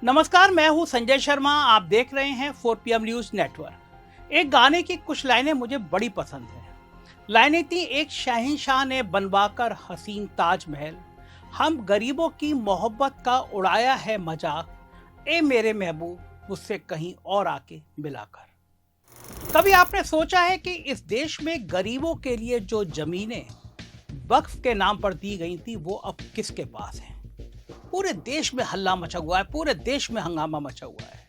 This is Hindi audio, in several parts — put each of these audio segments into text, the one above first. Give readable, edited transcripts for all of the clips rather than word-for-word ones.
नमस्कार, मैं हूं संजय शर्मा। आप देख रहे हैं 4PM न्यूज नेटवर्क। एक गाने की कुछ लाइनें मुझे बड़ी पसंद हैं। लाइनें थी, एक शहंशाह ने बनवाकर हसीन ताजमहल, हम गरीबों की मोहब्बत का उड़ाया है मजाक, ए मेरे महबूब मुझसे कहीं और आके मिलाकर। कभी आपने सोचा है कि इस देश में गरीबों के लिए जो जमीनें वक्फ के नाम पर दी गई थी वो अब किसके पास हैं? पूरे देश में हल्ला मचा हुआ है, पूरे देश में हंगामा मचा हुआ है।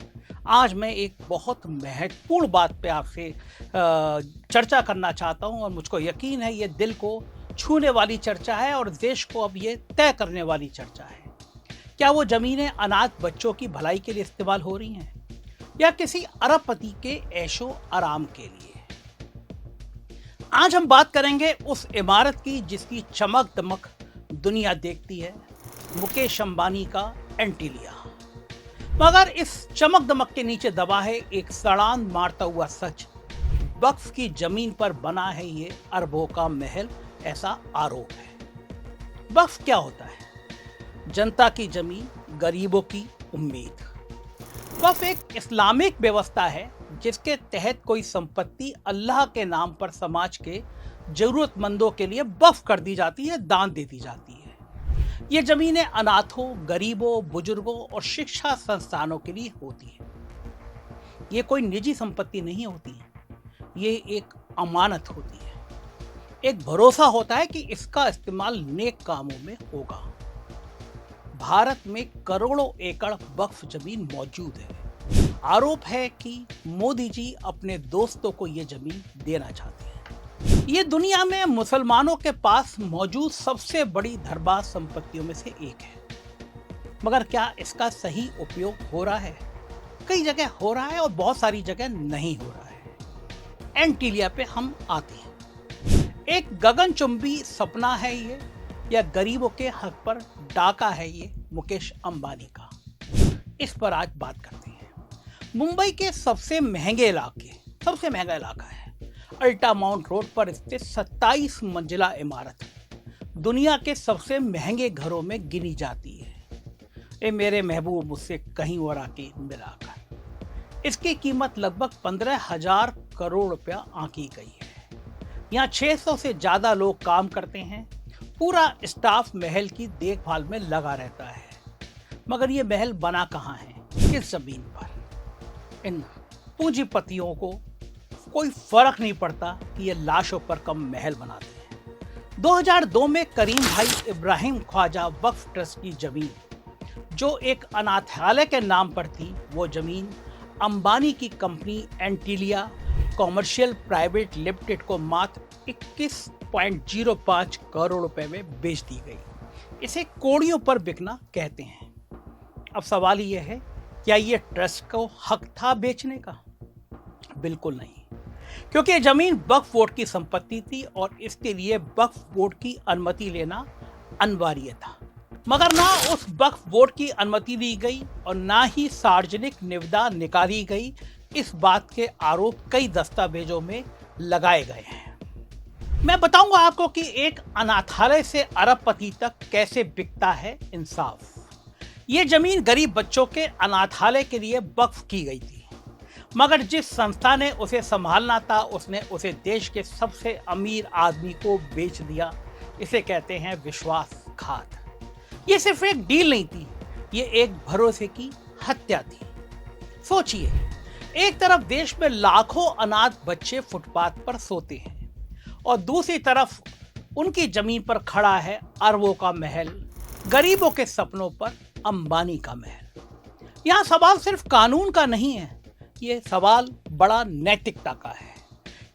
आज मैं एक बहुत महत्वपूर्ण बात पे आपसे चर्चा करना चाहता हूं और मुझको यकीन है ये दिल को छूने वाली चर्चा है और देश को अब ये तय करने वाली चर्चा है। क्या वो जमीनें अनाथ बच्चों की भलाई के लिए इस्तेमाल हो रही हैं या किसी अरबपति के ऐशो आराम के लिए? आज हम बात करेंगे उस इमारत की जिसकी चमक दमक दुनिया देखती है, मुकेश अंबानी का एंटीलिया। मगर इस चमक दमक के नीचे दबा है एक सड़ांध मारता हुआ सच। वक्फ की जमीन पर बना है ये अरबों का महल, ऐसा आरोप है। वक्फ क्या होता है? जनता की जमीन, गरीबों की उम्मीद। वक्फ एक इस्लामिक व्यवस्था है जिसके तहत कोई संपत्ति अल्लाह के नाम पर समाज के जरूरतमंदों के लिए वक्फ कर दी जाती है, दान दे दी जाती है। ये जमीनें अनाथों, गरीबों, बुजुर्गों और शिक्षा संस्थानों के लिए होती है। ये कोई निजी संपत्ति नहीं होती है, ये एक अमानत होती है। एक भरोसा होता है कि इसका इस्तेमाल नेक कामों में होगा। भारत में करोड़ों एकड़ वक्फ जमीन मौजूद है। आरोप है कि मोदी जी अपने दोस्तों को ये जमीन देना चाहते हैं। ये दुनिया में मुसलमानों के पास मौजूद सबसे बड़ी धरबाज संपत्तियों में से एक है। मगर क्या इसका सही उपयोग हो रहा है? कई जगह हो रहा है और बहुत सारी जगह नहीं हो रहा है। एंटीलिया पे हम आते हैं। एक गगनचुंबी सपना है ये या गरीबों के हक पर डाका है ये मुकेश अंबानी का? इस पर आज बात करते हैं। मुंबई के सबसे महंगा इलाका है अल्टामाउंट रोड पर स्थित 27 मंजिला इमारत दुनिया के सबसे महंगे घरों में गिनी जाती है। ए मेरे महबूब मुझसे कहीं और आके मिलाकर। इसकी कीमत लगभग 15,000 करोड़ रुपया आंकी गई है। यहाँ 600 से ज्यादा लोग काम करते हैं। पूरा स्टाफ महल की देखभाल में लगा रहता है। मगर ये महल बना कहाँ है, किस जमीन पर? इन पूंजीपतियों को कोई फर्क नहीं पड़ता कि ये लाशों पर कम महल बनाते हैं। 2002 में करीम भाई इब्राहिम ख्वाजा वक्फ ट्रस्ट की जमीन, जो एक अनाथालय के नाम पर थी, वो जमीन अंबानी की company Antilia commercial private limited को मात्र 21.05 करोड़ रुपए में बेच दी गई। इसे कौड़ियों पर बिकना कहते हैं। अब सवाल यह है, क्या ये ट्रस्ट को हक था बेचने का? बिल्कुल नहीं, क्योंकि ये जमीन वक्फ बोर्ड की संपत्ति थी और इसके लिए वक्फ बोर्ड की अनुमति लेना अनिवार्य था। मगर ना उस वक्फ बोर्ड की अनुमति दी गई और ना ही सार्वजनिक निविदा निकाली गई। इस बात के आरोप कई दस्तावेजों में लगाए गए हैं। मैं बताऊंगा आपको कि एक अनाथालय से अरबपति तक कैसे बिकता है इंसाफ। ये जमीन गरीब बच्चों के अनाथालय के लिए वक्फ की गई थी, मगर जिस संस्था ने उसे संभालना था उसने उसे देश के सबसे अमीर आदमी को बेच दिया। इसे कहते हैं विश्वासघात। ये सिर्फ एक डील नहीं थी, ये एक भरोसे की हत्या थी। सोचिए, एक तरफ देश में लाखों अनाथ बच्चे फुटपाथ पर सोते हैं और दूसरी तरफ उनकी जमीन पर खड़ा है अरबों का महल, गरीबों के सपनों पर अंबानी का महल। यहां सवाल सिर्फ कानून का नहीं है, ये सवाल बड़ा नैतिकता का है।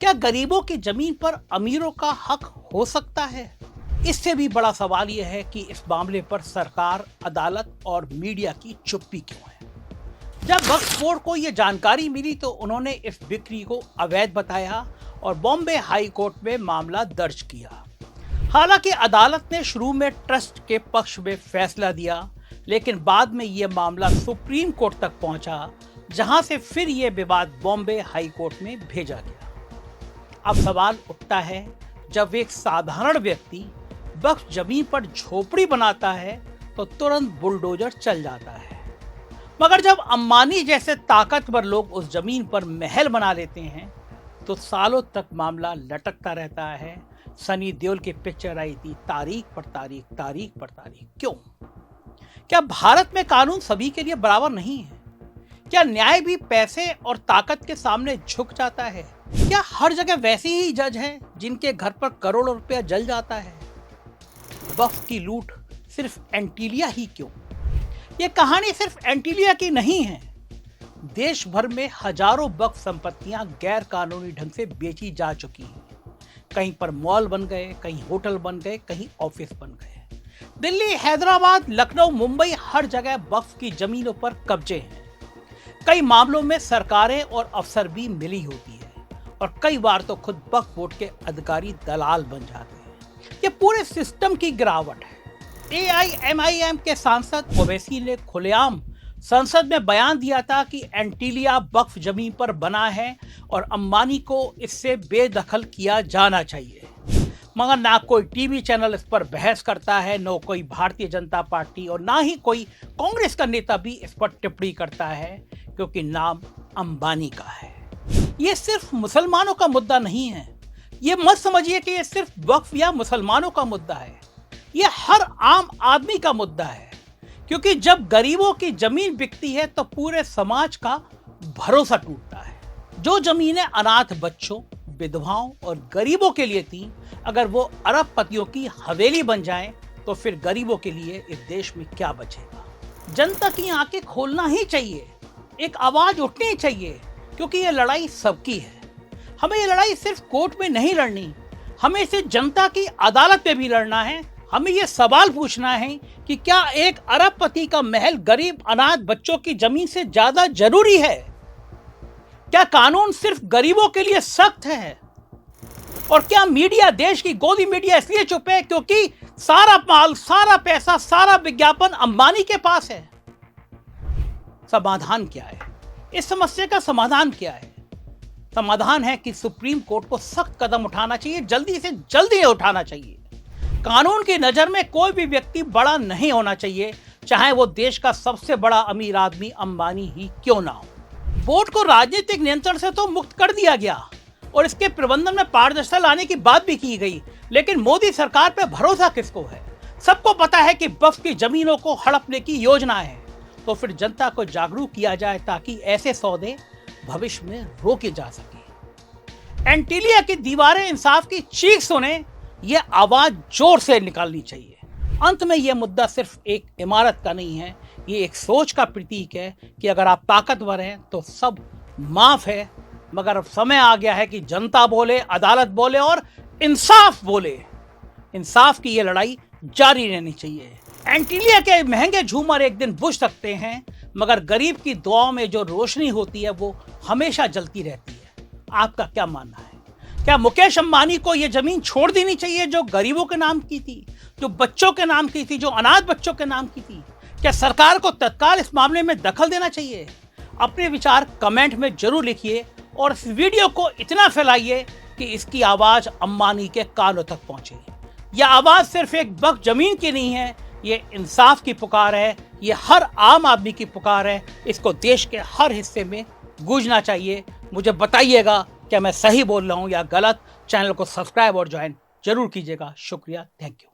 क्या गरीबों की जमीन पर अमीरों का हक हो सकता है? इससे भी बड़ा सवाल यह है कि इस मामले पर सरकार, अदालत और मीडिया की चुप्पी क्यों है? जब वक्फ बोर्ड को यह जानकारी मिली तो उन्होंने इस बिक्री को अवैध बताया और बॉम्बे हाई कोर्ट में मामला दर्ज किया। हालांकि अदालत ने शुरू में ट्रस्ट के पक्ष में फैसला दिया, लेकिन बाद में यह मामला सुप्रीम कोर्ट तक पहुंचा, जहां से फिर यह विवाद बॉम्बे हाई कोर्ट में भेजा गया। अब सवाल उठता है, जब एक साधारण व्यक्ति वक्फ जमीन पर झोपड़ी बनाता है तो तुरंत बुलडोजर चल जाता है, मगर जब अंबानी जैसे ताकतवर लोग उस जमीन पर महल बना लेते हैं तो सालों तक मामला लटकता रहता है। सनी देओल की पिक्चर आई थी, तारीख पर तारीख, तारीख पर तारीख। क्यों? क्या भारत में कानून सभी के लिए बराबर नहीं है? क्या न्याय भी पैसे और ताकत के सामने झुक जाता है? क्या हर जगह वैसे ही जज हैं जिनके घर पर करोड़ों रुपया जल जाता है? वक्फ की लूट सिर्फ एंटीलिया ही क्यों? यह कहानी सिर्फ एंटीलिया की नहीं है। देश भर में हजारों वक्फ संपत्तियां गैर कानूनी ढंग से बेची जा चुकी हैं। कहीं पर मॉल बन गए, कहीं होटल बन गए, कहीं ऑफिस बन गए। दिल्ली, हैदराबाद, लखनऊ, मुंबई, हर जगह वक्फ की जमीनों पर कब्जे हैं। कई मामलों में सरकारें और अफसर भी मिली होती है और कई बार तो खुद वक्फ बोर्ड के अधिकारी दलाल बन जाते हैं। ये पूरे सिस्टम की गिरावट है। एआईएमआईएम के सांसद ओवैसी ने खुलेआम संसद में बयान दिया था कि एंटीलिया वक्फ जमीन पर बना है और अंबानी को इससे बेदखल किया जाना चाहिए। मगर ना कोई टीवी चैनल इस पर बहस करता है, न कोई भारतीय जनता पार्टी और ना ही कोई कांग्रेस का नेता भी इस पर टिप्पणी करता है, क्योंकि नाम अंबानी का है। ये सिर्फ मुसलमानों का मुद्दा नहीं है। ये मत समझिए कि ये सिर्फ वक्फ या मुसलमानों का मुद्दा है। ये हर आम आदमी का मुद्दा है, क्योंकि जब गरीबों की जमीन बिकती है तो पूरे समाज का भरोसा टूटता है। जो जमीनें अनाथ बच्चों, विधवाओं और गरीबों के लिए थी, अगर वो अरबपतियों की हवेली बन जाएं, तो फिर गरीबों के लिए इस देश में क्या बचेगा? जनता की आंखें खोलना ही चाहिए, एक आवाज उठनी चाहिए, क्योंकि ये लड़ाई सबकी है। हमें ये लड़ाई सिर्फ कोर्ट में नहीं लड़नी, हमें इसे जनता की अदालत में भी लड़ना है। हमें ये सवाल पूछना है कि क्या एक अरबपति का महल गरीब अनाथ बच्चों की जमीन से ज्यादा जरूरी है? क्या कानून सिर्फ गरीबों के लिए सख्त है? और क्या मीडिया, देश की गोदी मीडिया इसलिए चुप है क्योंकि सारा माल, सारा पैसा, सारा विज्ञापन अंबानी के पास है? समाधान क्या है? इस समस्या का समाधान क्या है? समाधान है कि सुप्रीम कोर्ट को सख्त कदम उठाना चाहिए, जल्दी से जल्दी उठाना चाहिए। कानून की नजर में कोई भी व्यक्ति बड़ा नहीं होना चाहिए, चाहे वो देश का सबसे बड़ा अमीर आदमी अंबानी ही क्यों ना हो। बोर्ड को राजनीतिक नियंत्रण से तो मुक्त कर दिया गया और इसके प्रबंधन में पारदर्शिता लाने की बात भी की गई, लेकिन मोदी सरकार पे भरोसा किसको है? सबको पता है कि वक्फ की जमीनों को हड़पने की योजना है, तो फिर जनता को जागरूक किया जाए ताकि ऐसे सौदे भविष्य में रोके जा सके। एंटीलिया की दीवारें इंसाफ की चीख सुने, यह आवाज जोर से निकालनी चाहिए। अंत में यह मुद्दा सिर्फ एक इमारत का नहीं है, ये एक सोच का प्रतीक है कि अगर आप ताकतवर हैं तो सब माफ है, मगर अब समय आ गया है कि जनता बोले, अदालत बोले और इंसाफ बोले। इंसाफ की यह लड़ाई जारी रहनी चाहिए। एंटीलिया के महंगे झूमर एक दिन बुझ सकते हैं, मगर गरीब की दुआओं में जो रोशनी होती है वो हमेशा जलती रहती है। आपका क्या मानना है? क्या मुकेश अंबानी को यह जमीन छोड़ देनी चाहिए जो गरीबों के नाम की थी, जो बच्चों के नाम की थी, जो अनाथ बच्चों के नाम की थी? क्या सरकार को तत्काल इस मामले में दखल देना चाहिए? अपने विचार कमेंट में जरूर लिखिए और इस वीडियो को इतना फैलाइए कि इसकी आवाज अंबानी के कानों तक पहुंचे। यह आवाज सिर्फ एक वक्फ जमीन की नहीं है, ये इंसाफ की पुकार है, ये हर आम आदमी की पुकार है। इसको देश के हर हिस्से में गूंजना चाहिए। मुझे बताइएगा क्या मैं सही बोल रहा हूं या गलत। चैनल को सब्सक्राइब और ज्वाइन जरूर कीजिएगा। शुक्रिया, थैंक यू।